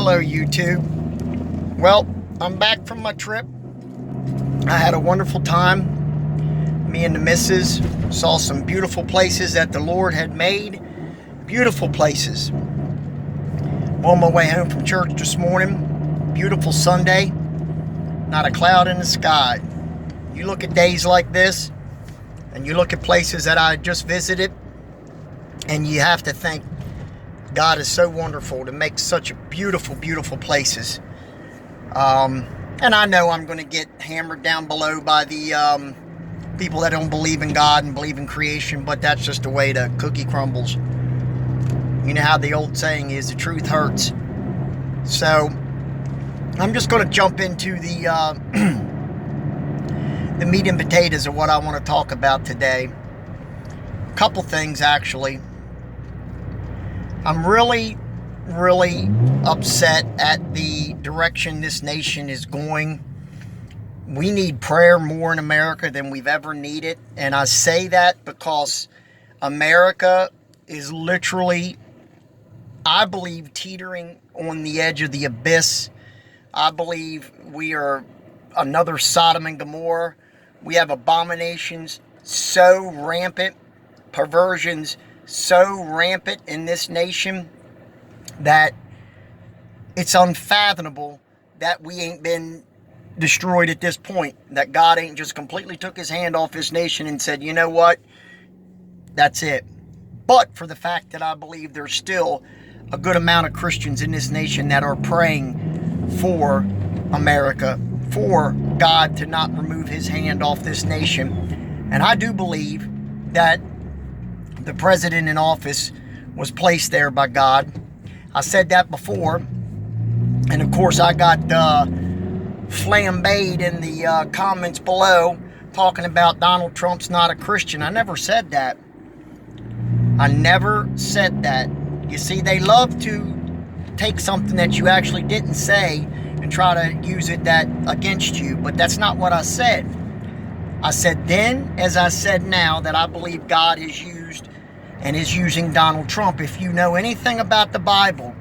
Hello, YouTube. Well, I'm back from my trip. I had a wonderful time. Me and the missus saw some beautiful places that the Lord had made. Beautiful places. I'm on my way home from church this morning. Beautiful Sunday. Not a cloud in the sky. You look at days like this, and you look at places that I just visited, and you have to think, God is so wonderful to make such beautiful, beautiful places. And I know I'm going to get hammered down below by the people that don't believe in God and believe in creation, but that's just the way the cookie crumbles. You know how the old saying is, the truth hurts. So I'm just going to jump into the meat and potatoes of what I want to talk about today. A couple things, actually. I'm really upset at the direction this nation is going. We need prayer more in America than we've ever needed. And I say that because America is literally, I believe, teetering on the edge of the abyss. I believe we are another Sodom and Gomorrah. We have abominations so rampant, perversions so rampant in this nation that it's unfathomable that we ain't been destroyed at this point, that God ain't just completely took his hand off this nation and said, you know what, that's it. But for the fact that I believe there's still a good amount of Christians in this nation that are praying for America, for God to not remove his hand off this nation. And I do believe that the president in office was placed there by God. I said that before. And of course, I got flambéed in the comments below talking about Donald Trump's not a Christian. I never said that. I never said that. You see, they love to take something that you actually didn't say and try to use it that against you. But that's not what I said. I said then, as I said now, that I believe God has used and is using Donald Trump. If you know anything about the Bible,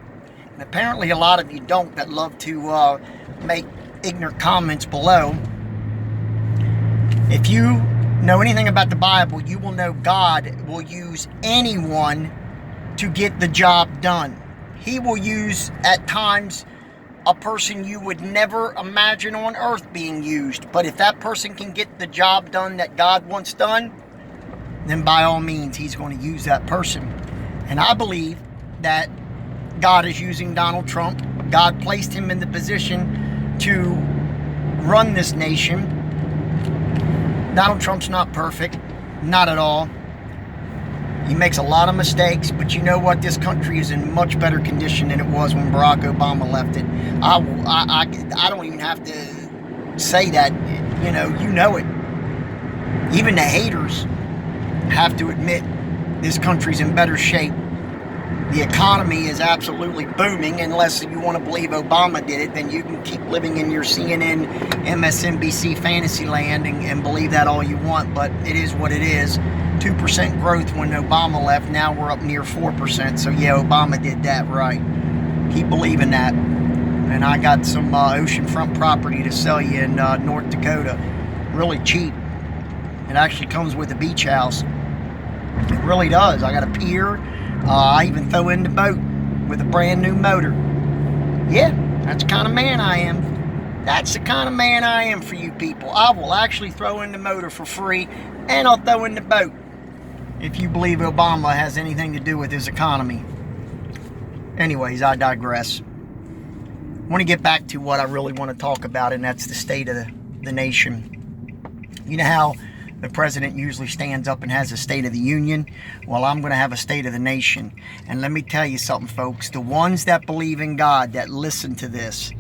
and apparently a lot of you don't, that love to make ignorant comments below. If you know anything about the Bible, you will know God will use anyone to get the job done. He will use, at times, a person you would never imagine on earth being used. But if that person can get the job done that God wants done, then by all means, he's going to use that person. And I believe that God is using Donald Trump. God placed him in the position to run this nation. Donald Trump's not perfect. Not at all. He makes a lot of mistakes, but you know what? This country is in much better condition than it was when Barack Obama left it. I don't even have to say that. You know it. Even the haters have to admit this country's in better shape. The economy is absolutely booming. Unless you want to believe Obama did it, then you can keep living in your CNN, MSNBC fantasy land and believe that all you want, but it is what it is. 2% growth when Obama left. Now we're up near 4%. So yeah, Obama did that right. Keep believing that. And I got some oceanfront property to sell you in North Dakota. Really cheap. It actually comes with a beach house. It really does. I got a pier. I even throw in the boat with a brand new motor. Yeah, that's the kind of man I am. That's the kind of man I am for you people. I will actually throw in the motor for free, and I'll throw in the boat if you believe Obama has anything to do with his economy. Anyways, I digress. I want to get back to what I really want to talk about, and that's the state of the nation. You know how the president usually stands up and has a State of the Union? Well, I'm going to have a State of the Nation. And let me tell you something, folks. The ones that believe in God, that listen to this,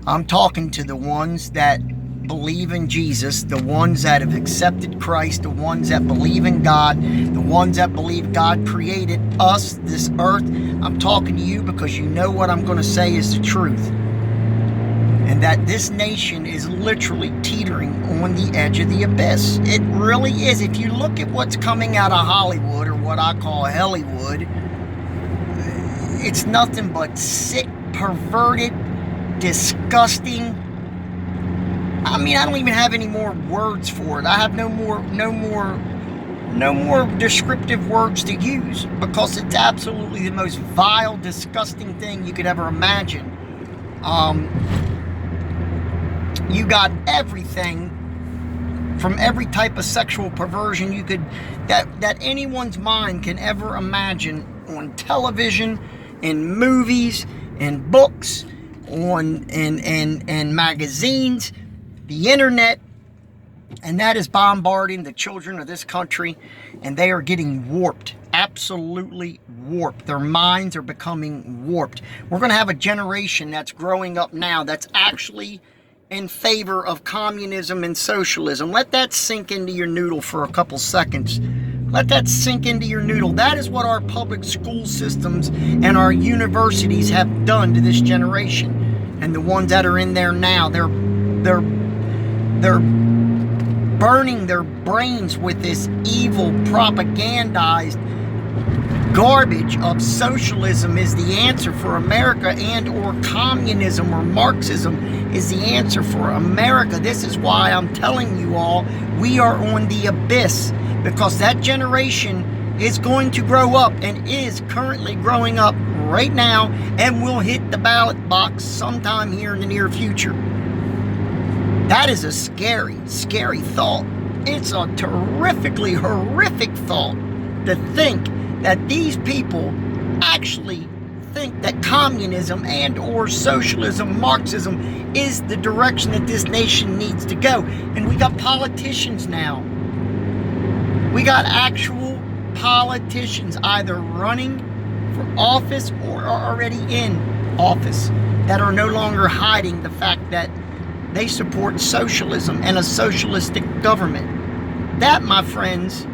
I'm talking to the ones that believe in Jesus, the ones that have accepted Christ, the ones that believe in God, the ones that believe God created us, this earth. I'm talking to you because you know what I'm going to say is the truth. And that this nation is literally teetering on the edge of the abyss. It really is. If you look at what's coming out of Hollywood, or what I call Hollywood, It's nothing but sick, perverted, disgusting. I mean, I don't even have any more words for it. I have no more descriptive words to use, because it's absolutely the most vile, disgusting thing you could ever imagine. You got everything from every type of sexual perversion you could that anyone's mind can ever imagine, on television, in movies, in books, in magazines, the internet. And that is bombarding the children of this country, and they are getting warped, absolutely warped. Their minds are becoming warped. We're going to have a generation that's growing up now that's actually in favor of communism and socialism. Let that sink into your noodle for a couple seconds. Let that sink into your noodle. That is what our public school systems and our universities have done to this generation. And the ones that are in there now, they're burning their brains with this evil, propagandized garbage of socialism is the answer for America, and or communism or Marxism is the answer for America. This is why I'm telling you all, we are on the abyss, because that generation is going to grow up, and is currently growing up right now, and will hit the ballot box sometime here in the near future. That is a scary, scary thought. It's a terrifically horrific thought to think that these people actually think that communism and or socialism, Marxism, is the direction that this nation needs to go. And we got politicians now. We got actual politicians either running for office or are already in office that are no longer hiding the fact that they support socialism and a socialistic government. That, my friends,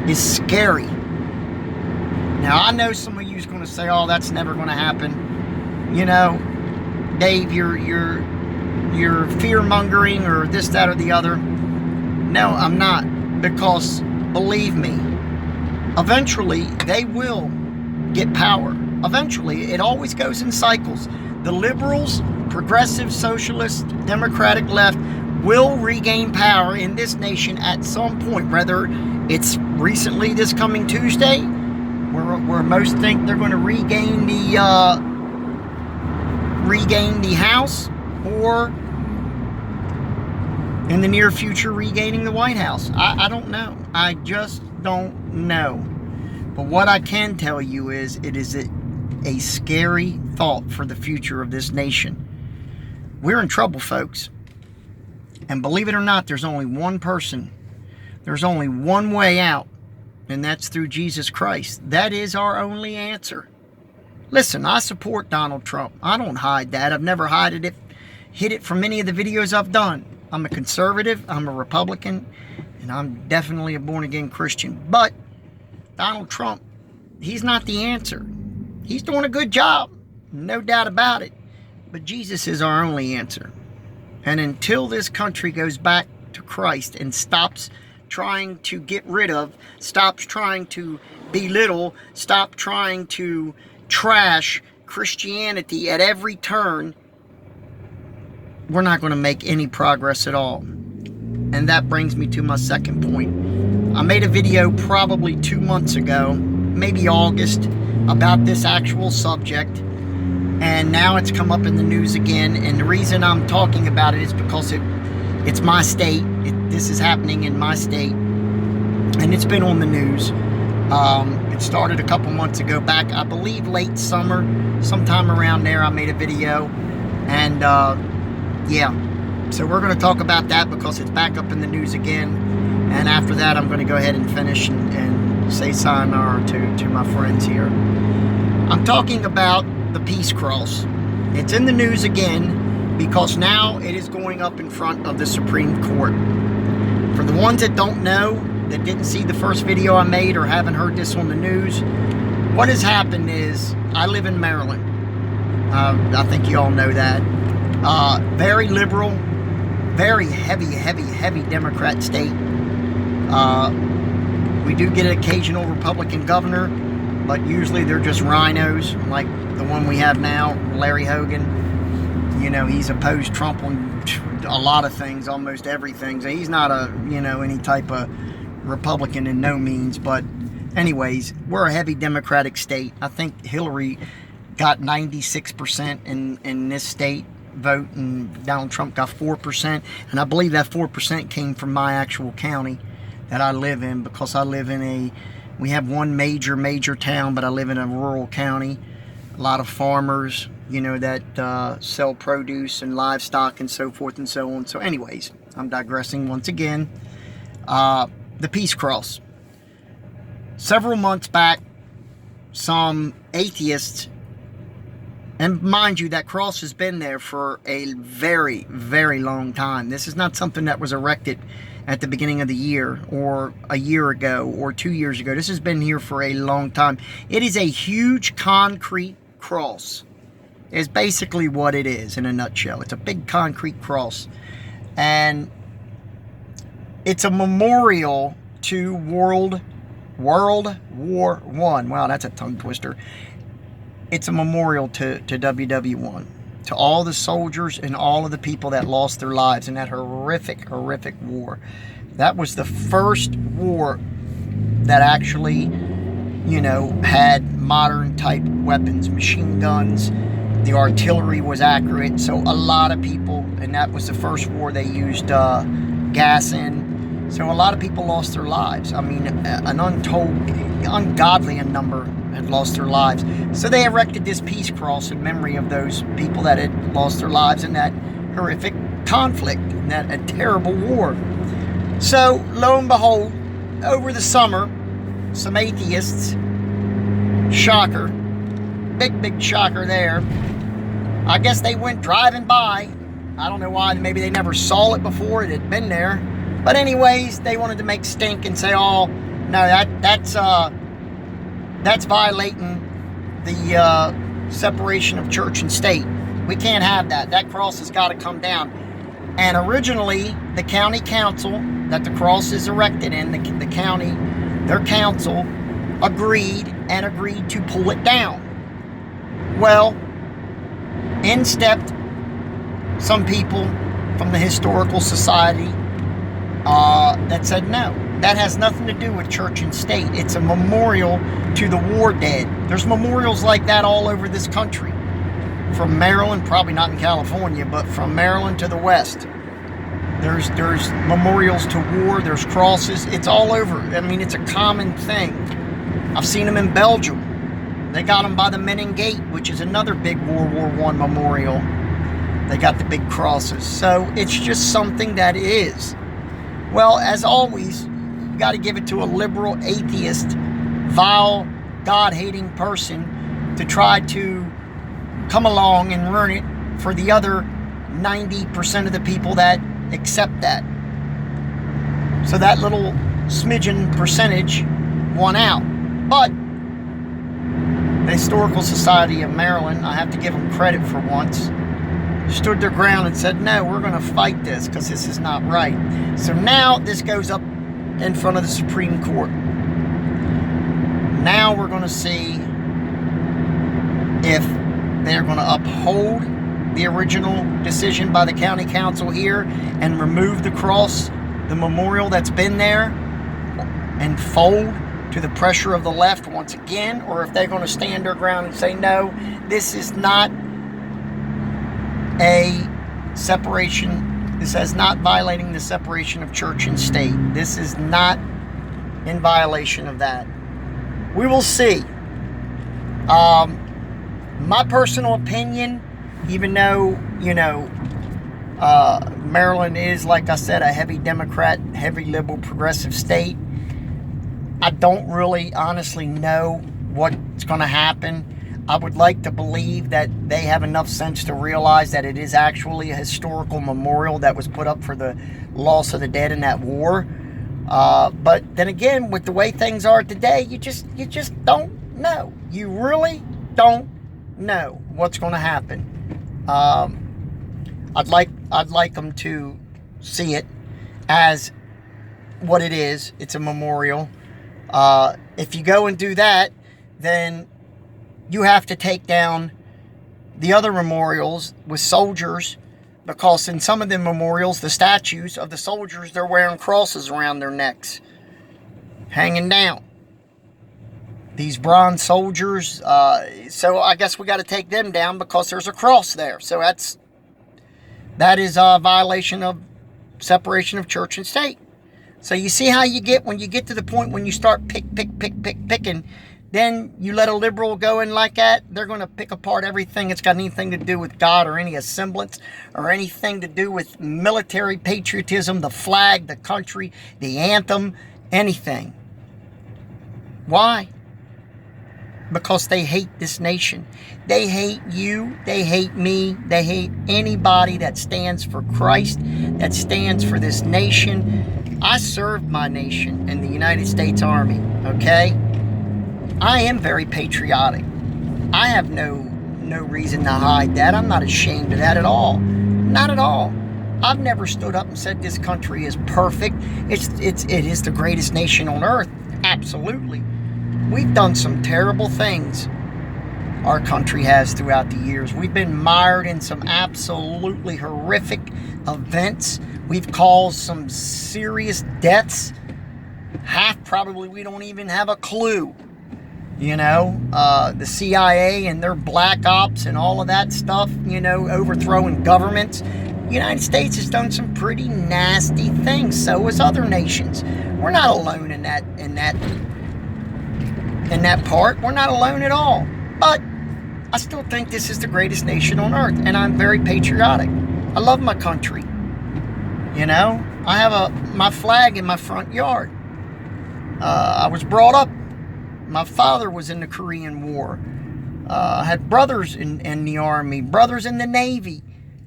is scary. Now, I know some of you is going to say, "Oh, that's never going to happen." You know, Dave, you're fear-mongering or this, that, or the other. No, I'm not, because believe me, eventually they will get power. Eventually, it always goes in cycles. The liberals, progressive, socialist, democratic left will regain power in this nation at some point, whether it's recently this coming Tuesday, where most think they're going to regain the House, or in the near future regaining the White House. I don't know. I just don't know. But what I can tell you is it is a scary thought for the future of this nation. We're in trouble, folks. And believe it or not, there's only one person. There's only one way out, and that's through Jesus Christ. That is our only answer. Listen, I support Donald Trump. I don't hide that. I've never hid it from any of the videos I've done. I'm a conservative, I'm a Republican, and I'm definitely a born-again Christian. But Donald Trump, he's not the answer. He's doing a good job, no doubt about it. But Jesus is our only answer. And until this country goes back to Christ and stops trying to get rid of, stops trying to belittle, stop trying to trash Christianity at every turn, we're not going to make any progress at all. And that brings me to my second point. I made a video probably 2 months ago, maybe August, about this actual subject. And now it's come up in the news again. And the reason I'm talking about it is because it's my state. This is happening in my state. And it's been on the news. It started a couple months ago, back, I believe, late summer. Sometime around there, I made a video. And, yeah. So we're going to talk about that because it's back up in the news again. And after that, I'm going to go ahead and finish and say sayonara to my friends here. I'm talking about the Peace Cross. It's in the news again because now it is going up in front of the Supreme Court. For the ones that don't know, that didn't see the first video I made or haven't heard this on the news, what has happened is, I live in Maryland. I think you all know that. Very liberal, very heavy Democrat state. We do get an occasional Republican governor, but usually they're just rhinos, like the one we have now, Larry Hogan. You know, he's opposed Trump on a lot of things, almost everything. So he's not a, you know, any type of Republican in no means. But anyways, we're a heavy Democratic state. I think Hillary got 96% in this state vote, and Donald Trump got 4%. And I believe that 4% came from my actual county that I live in, because I live in we have one major town, but I live in a rural county. A lot of farmers, you know, that sell produce and livestock and so forth and so on. So anyways, I'm digressing once again. The Peace Cross. Several months back, some atheists, and mind you, that cross has been there for a very, very long time. This is not something that was erected at the beginning of the year, or a year ago, or 2 years ago. This has been here for a long time. It is a huge concrete cross, is basically what it is in a nutshell. It's a big concrete cross, and it's a memorial to World War I. Wow, that's a tongue twister. It's a memorial to WW1, to all the soldiers and all of the people that lost their lives in that horrific war. That was the first war that actually, you know, had modern type weapons, machine guns. The artillery was accurate. So a lot of people, and that was the first war they used gas in. So a lot of people lost their lives. I mean, an ungodly number had lost their lives. So they erected this peace cross in memory of those people that had lost their lives in that horrific conflict, in that a terrible war. So lo and behold, over the summer, some atheists, shocker, big shocker there, I guess they went driving by. I don't know why. Maybe they never saw it before. It had been there. But anyways, they wanted to make stink and say, oh, no, that's violating the separation of church and state. We can't have that. That cross has got to come down. And originally, the county council that the cross is erected in, the county, their council agreed to pull it down. Well, in stepped some people from the Historical Society that said no. That has nothing to do with church and state. It's a memorial to the war dead. There's memorials like that all over this country. From Maryland, probably not in California, but from Maryland to the west. There's memorials to war. There's crosses. It's all over. I mean, it's a common thing. I've seen them in Belgium. They got them by the Menin Gate, which is another big World War I memorial. They got the big crosses. So it's just something that is. Well, as always, you got to give it to a liberal, atheist, vile, God-hating person to try to come along and ruin it for the other 90% of the people that accept that. So that little smidgen percentage won out. But the Historical Society of Maryland, I have to give them credit for once, stood their ground and said, no, we're going to fight this because this is not right. So now this goes up in front of the Supreme Court. Now we're going to see if they're going to uphold the original decision by the county council here and remove the cross, the memorial that's been there, and fold to the pressure of the left once again, or if they're going to stand their ground and say, no, this is not a separation. This is not violating the separation of church and state. This is not in violation of that. We will see. My personal opinion, even though, you know, Maryland is, like I said, a heavy Democrat, heavy liberal progressive state, I don't really honestly know what's going to happen. I would like to believe that they have enough sense to realize that it is actually a historical memorial that was put up for the loss of the dead in that war. But then again, with the way things are today, you just don't know. You really don't know what's going to happen. I'd like them to see it as what it is. It's a memorial. If you go and do that, then you have to take down the other memorials with soldiers, because in some of the memorials, the statues of the soldiers, they're wearing crosses around their necks, hanging down. These bronze soldiers, so I guess we got to take them down because there's a cross there. So that is a violation of separation of church and state. So you see how you get when you get to the point when you start picking, then you let a liberal go in like that, they're going to pick apart everything that's got anything to do with God or any semblance or anything to do with military patriotism, the flag, the country, the anthem, anything. Why? Because they hate this nation. They hate you. They hate me. They hate anybody that stands for Christ, that stands for this nation. I served my nation in the United States Army, okay? I am very patriotic. I have no reason to hide that. I'm not ashamed of that at all. Not at all. I've never stood up and said this country is perfect. It is the greatest nation on earth. Absolutely. We've done some terrible things, our country has, throughout the years. We've been mired in some absolutely horrific events. We've caused some serious deaths. Half probably we don't even have a clue. You know, the CIA and their black ops and all of that stuff, you know, overthrowing governments. The United States has done some pretty nasty things. So has other nations. We're not alone in that part. We're not alone at all. But I still think this is the greatest nation on earth, and I'm very patriotic. I love my country. You know, I have my flag in my front yard. I was brought up. My father was in the Korean War. I had brothers in the Army, brothers in the Navy.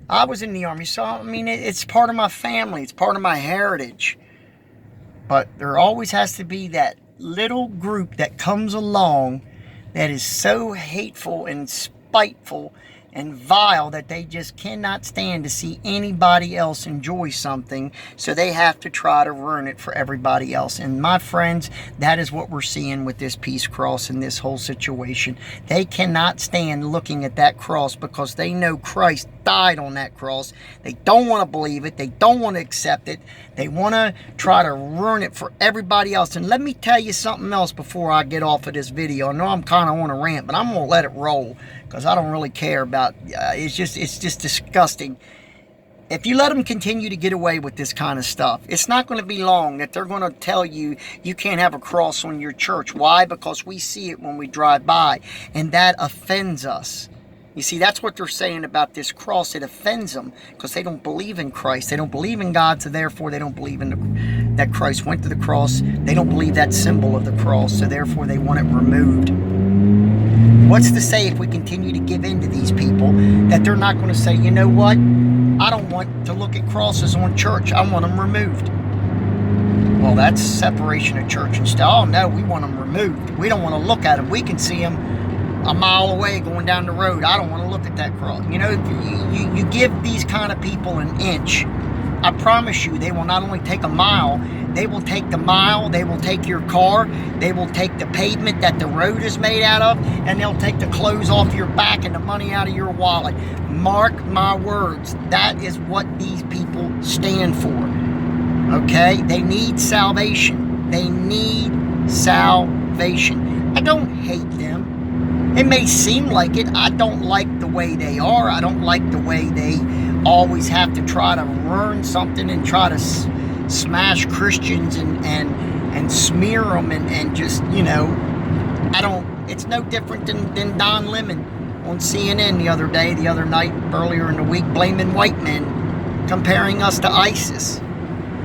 I was in the Army, so I mean, it's part of my family. It's part of my heritage. But there always has to be that little group that comes along that is so hateful and spiteful and vile that they just cannot stand to see anybody else enjoy something, so they have to try to ruin it for everybody else. And my friends, that is what we're seeing with this peace cross and this whole situation. They cannot stand looking at that cross because they know Christ died on that cross. They don't want to believe it. They don't want to accept it. They want to try to ruin it for everybody else. And let me tell you something else before I get off of this video. I know I'm kind of on a rant, but I'm going to let it roll because I don't really care about it's just disgusting. If you let them continue to get away with this kind of stuff, it's not going to be long that they're going to tell you you can't have a cross on your church. Why? Because we see it when we drive by, and that offends us. You see, that's what they're saying about this cross. It offends them because they don't believe in Christ. They don't believe in God, so therefore they don't believe in that Christ went to the cross. They don't believe that symbol of the cross, so therefore they want it removed. What's to say if we continue to give in to these people that they're not going to say, you know what? I don't want to look at crosses on church. I want them removed. Well, that's separation of church and state. Oh, no, we want them removed. We don't want to look at them. We can see them a mile away going down the road. I don't want to look at that cross. You know, you give these kind of people an inch, I promise you they will not only take a mile, they will take the mile, they will take your car, they will take the pavement that the road is made out of, and they'll take the clothes off your back and the money out of your wallet. Mark my words, that is what these people stand for. Okay? They need salvation. They need salvation. I don't hate them. It may seem like it. I don't like the way they are. I don't like the way they always have to try to ruin something and try to smash Christians and smear them and just, you know, it's no different than Don Lemon on CNN the other night, earlier in the week, blaming white men, comparing us to ISIS.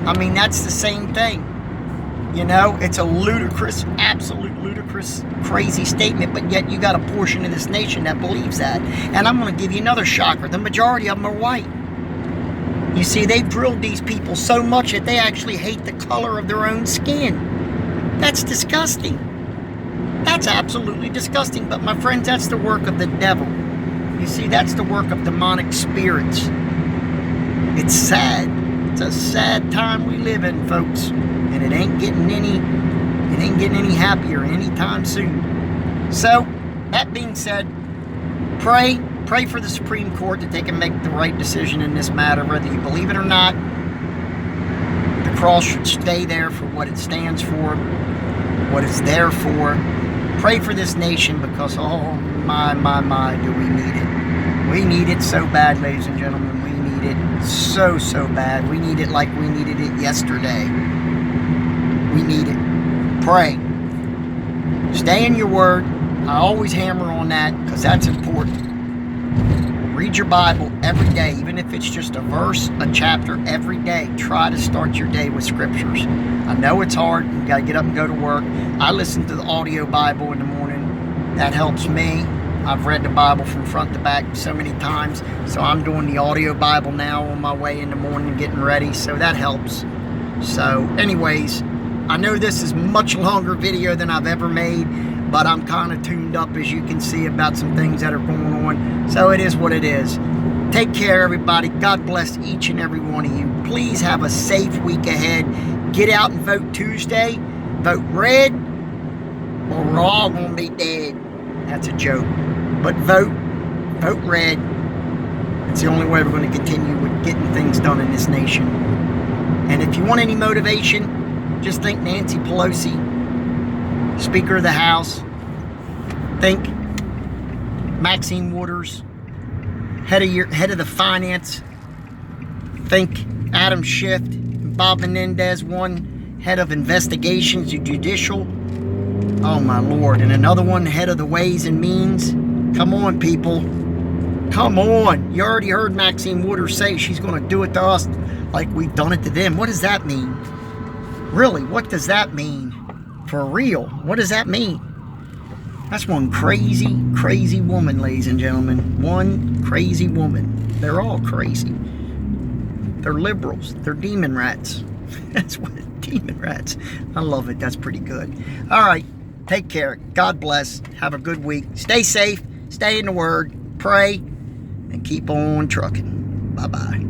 I mean, that's the same thing. You know, it's a ludicrous, absolute ludicrous, crazy statement, but yet you got a portion of this nation that believes that. And I'm going to give you another shocker. The majority of them are white. You see, they've drilled these people so much that they actually hate the color of their own skin. That's disgusting. That's absolutely disgusting. But my friends, that's the work of the devil. You see, that's the work of demonic spirits. It's sad. It's a sad time we live in, folks. And it ain't getting any happier anytime soon. So, that being said, pray for the Supreme Court that they can make the right decision in this matter, whether you believe it or not. The cross should stay there for what it stands for, what it's there for. Pray for this nation because, oh my, do we need it. We need it so bad, ladies and gentlemen. We need it so bad. We need it like we needed it yesterday. We need it. Pray. Stay in your word. I always hammer on that because that's important. Read your Bible every day, even if it's just a verse, a chapter every day. Try to start your day with scriptures. I know it's hard. You got to get up and go to work. I listen to the audio Bible in the morning. That helps me. I've read the Bible from front to back so many times. So I'm doing the audio Bible now on my way in the morning getting ready. So that helps. So anyways, I know this is a much longer video than I've ever made, but I'm kind of tuned up, as you can see, about some things that are going on. So it is what it is. Take care, everybody. God bless each and every one of you. Please have a safe week ahead. Get out and vote Tuesday. Vote red, or we're all going to be dead. That's a joke. But vote red. It's the only way we're going to continue with getting things done in this nation. And if you want any motivation, just think Nancy Pelosi, Speaker of the House. Think Maxine Waters, head of the finance. Think Adam Schiff, Bob Menendez, one head of investigations, judicial. Oh my Lord. And another one head of the Ways and Means. Come on, people. Come on. You already heard Maxine Waters say she's going to do it to us like we've done it to them. What does that mean? Really, what does that mean? For real, what does that mean? That's one crazy woman, ladies and gentlemen. One crazy woman. They're all crazy. They're liberals. They're demon rats. That's what, demon rats. I love it. That's pretty good. All right, take care. God bless. Have a good week. Stay safe. Stay in the Word. Pray. And keep on trucking. Bye-bye.